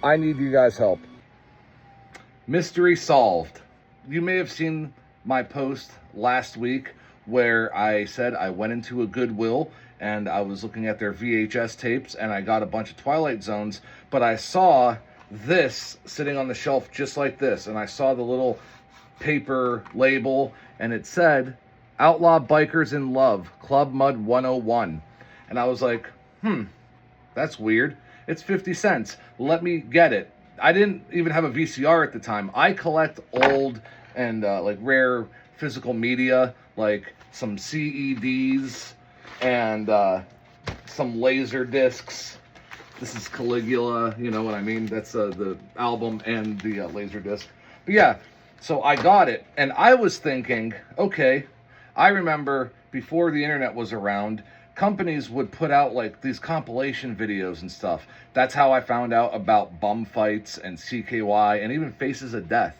I need you guys' help. Mystery solved. You may have seen my post last week where I said I went into a Goodwill and I was looking at their VHS tapes and I got a bunch of Twilight Zones, but I saw this sitting on the shelf just like this, and I saw the little paper label and it said Outlaw Bikers in Love, Club Mud 101. And I was like, that's weird. It's 50 cents. Let me get it. I didn't even have a VCR at the time. I collect old and like rare physical media, like some CEDs and some laser discs. This is Caligula, you know what I mean? That's the album and the laser disc. But yeah, so I got it, and I was thinking, okay, I remember before the internet was around, companies would put out like these compilation videos and stuff. That's how I found out about bum fights and CKY and even Faces of Death,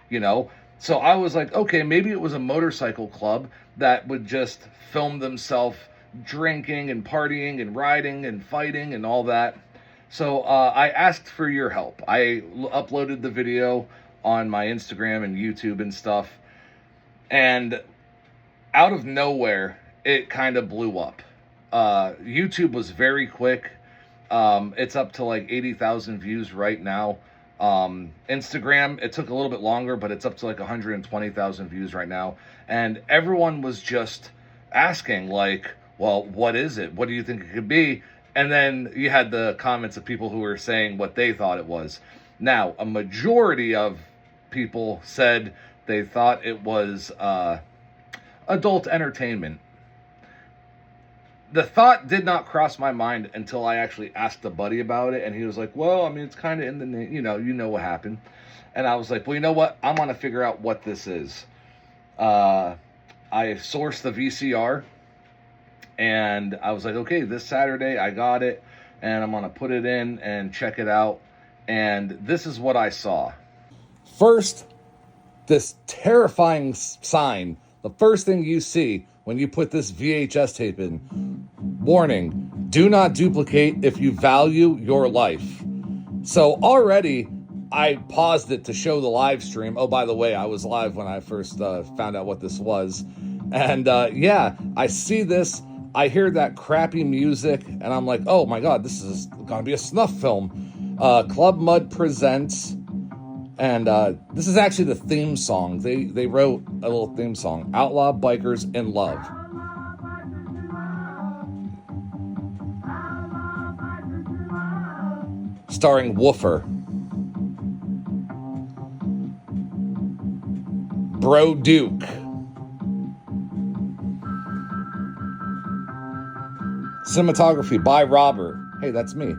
you know? So I was like, okay, maybe it was a motorcycle club that would just film themselves drinking and partying and riding and fighting and all that. So I asked for your help. I uploaded the video on my Instagram and YouTube and stuff. And out of nowhere, it kind of blew up. YouTube was very quick. It's up to like 80,000 views right now. Instagram, it took a little bit longer, but it's up to like 120,000 views right now. And everyone was just asking like, well, what is it? What do you think it could be? And then you had the comments of people who were saying what they thought it was. Now, a majority of people said they thought it was adult entertainment. The thought did not cross my mind until I actually asked a buddy about it, and he was like, well, I mean, it's kind of in the name, you know what happened. And I was like, well, you know what? I'm going to figure out what this is. I sourced the VCR, and I was like, okay, this Saturday I got it, and I'm going to put it in and check it out. And this is what I saw. First, this terrifying sign. The first thing you see when you put this VHS tape in. Warning, do not duplicate if you value your life. So already, I paused it to show the live stream. Oh, by the way, I was live when I first found out what this was. And yeah, I see this. I hear that crappy music, and I'm like, oh my God, this is going to be a snuff film. Club Mud presents, and this is actually the theme song. They wrote a little theme song, Outlaw Bikers in Love. Starring Woofer, Bro Duke, cinematography by Robert. Hey, that's me.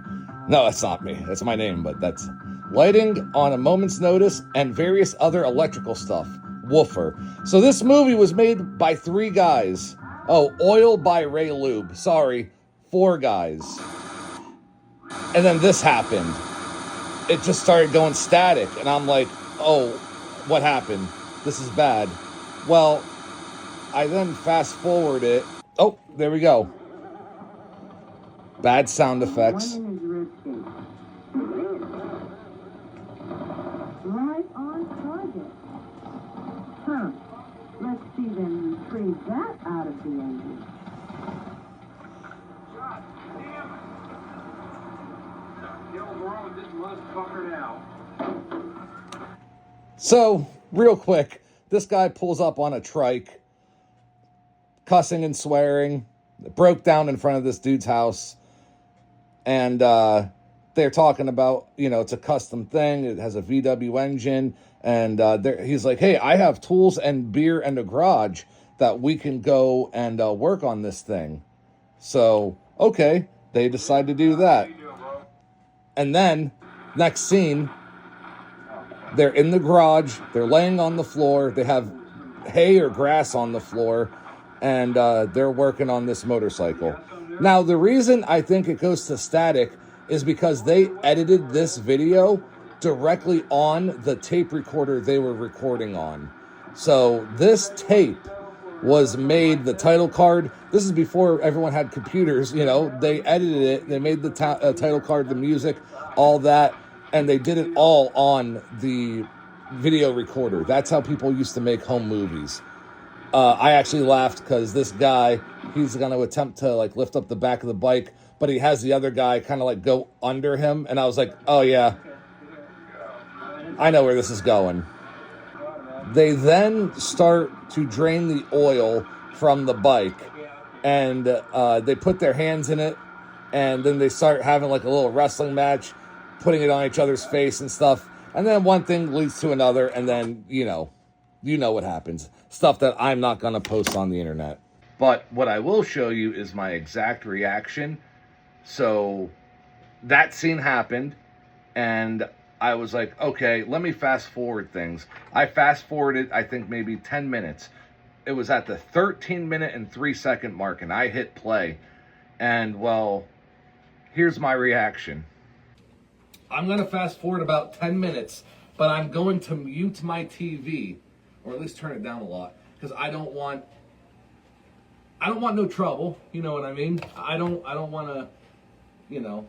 No, that's not me. That's my name, but that's lighting on a moment's notice and various other electrical stuff. Woofer. So this movie was made by 3 guys. Oh, Oil by Ray Lube. Sorry, 4 guys. And then this happened. It just started going static, and I'm like, oh, what happened? This is bad. Well, I then fast forward it. Oh, there we go. Bad sound effects. Right on target. Huh. Let's see them retrieve that out of the engine. God damn it! The hell's wrong with this motherfucker now? So, real quick, this guy pulls up on a trike, cussing and swearing, broke down in front of this dude's house, and they're talking about, it's a custom thing, it has a VW engine, and he's like, hey, I have tools and beer and a garage that we can go and work on this thing. So, okay, they decide to do that. And then, next scene, they're in the garage, they're laying on the floor, they have hay or grass on the floor, and they're working on this motorcycle. Now, the reason I think it goes to static is because they edited this video directly on the tape recorder they were recording on. So this tape was made, the title card, this is before everyone had computers, they edited it, they made the title card, the music, all that, and they did it all on the video recorder. That's how people used to make home movies. I actually laughed because this guy, he's going to attempt to like lift up the back of the bike, but he has the other guy kind of like go under him. And I was like, oh yeah, I know where this is going. They then start to drain the oil from the bike, and they put their hands in it, and then they start having like a little wrestling match, putting it on each other's face and stuff. And then one thing leads to another, and then, you know what happens. Stuff that I'm not going to post on the internet. But what I will show you is my exact reaction. So that scene happened, and I was like, okay, let me fast forward things. I fast forwarded, I think maybe 10 minutes. It was at the 13-minute and 3-second mark, and I hit play. And, well, here's my reaction. I'm going to fast forward about 10 minutes, but I'm going to mute my TV, or at least turn it down a lot, because I don't want no trouble, you know what I mean? I don't want to, you know.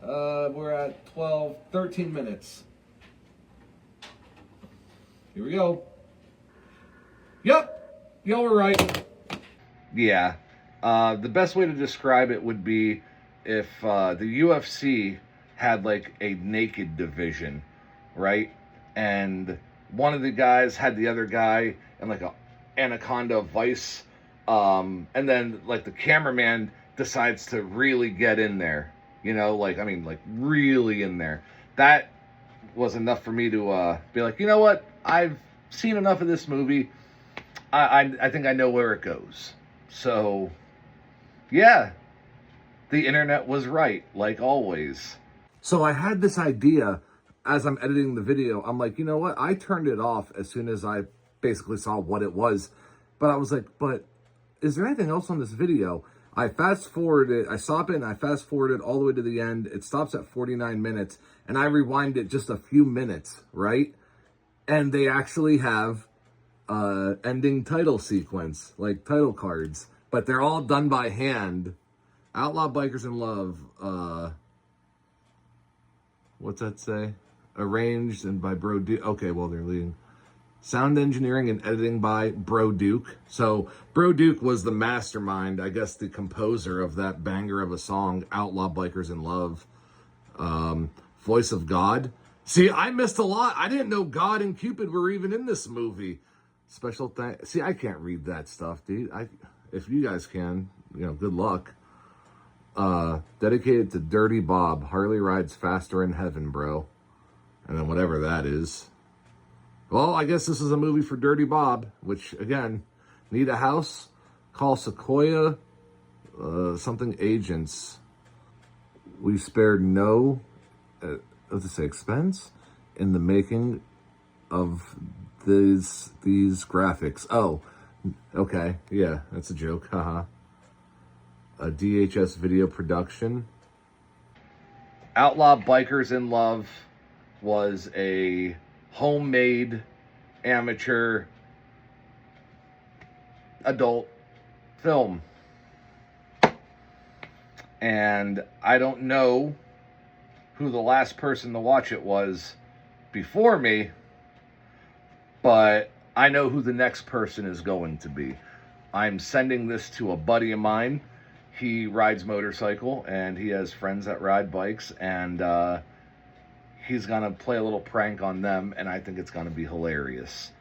We're at 13 minutes. Here we go. Yep, y'all were right. Yeah, the best way to describe it would be if the UFC had like a naked division, right? And one of the guys had the other guy in like a anaconda vice, and then like the cameraman decides to really get in there, you know, like really in there. That was enough for me to be like, you know what, I've seen enough of this movie. I think I know where it goes. So yeah, the internet was right, like always. So I had this idea as I'm editing the video. I'm like, you know what, I turned it off as soon as I basically saw what it was. But I was like, but is there anything else on this video? I fast forwarded, I stop it and I fast forwarded all the way to the end. It stops at 49 minutes and I rewind it just a few minutes, right? And they actually have ending title sequence, like title cards, but they're all done by hand. Outlaw Bikers in Love, what's that say? Arranged and by Bro Duke. Okay, well, they're leading. Sound engineering and editing by Bro Duke. So Bro Duke was the mastermind, I guess the composer of that banger of a song, Outlaw Bikers in Love. Voice of God. See, I missed a lot. I didn't know God and Cupid were even in this movie. Special thanks. See, I can't read that stuff, dude. If you guys can, you know, good luck. Dedicated to Dirty Bob. Harley rides faster in heaven, bro. And then whatever that is. Well, I guess this is a movie for Dirty Bob, which, again, need a house? Call Sequoia something agents. We spared no, expense in the making of these graphics. Oh, okay. Yeah, that's a joke. Haha. A DHS video production. Outlaw Bikers in Love was a homemade amateur adult film. And I don't know who the last person to watch it was before me, but I know who the next person is going to be. I'm sending this to a buddy of mine. He rides motorcycle and he has friends that ride bikes, and he's gonna play a little prank on them, and I think it's gonna be hilarious.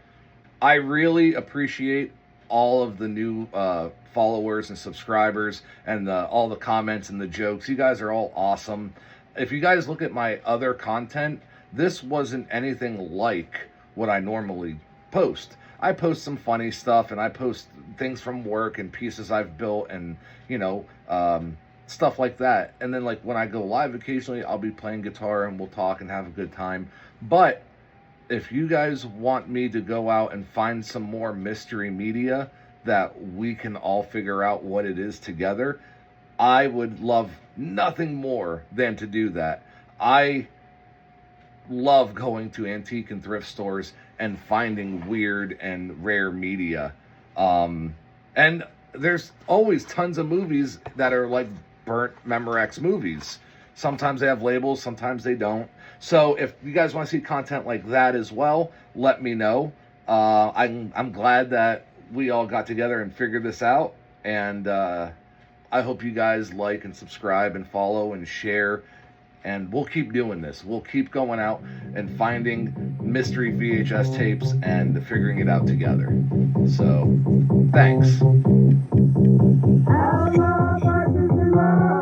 I really appreciate all of the new followers and subscribers and all the comments and the jokes. You guys are all awesome. If you guys look at my other content, this wasn't anything like what I normally post. I post some funny stuff, and I post things from work and pieces I've built, and, you know, stuff like that. And then, like, when I go live occasionally, I'll be playing guitar and we'll talk and have a good time. But if you guys want me to go out and find some more mystery media that we can all figure out what it is together, I would love nothing more than to do that. I love going to antique and thrift stores and finding weird and rare media. And there's always tons of movies that are like burnt Memorex movies. Sometimes they have labels, sometimes they don't. So if you guys want to see content like that as well, let me know. I'm glad that we all got together and figured this out, and I hope you guys like and subscribe and follow and share, and we'll keep doing this. We'll keep going out and finding mystery VHS tapes and figuring it out together. So, thanks. Outlaw versus the law.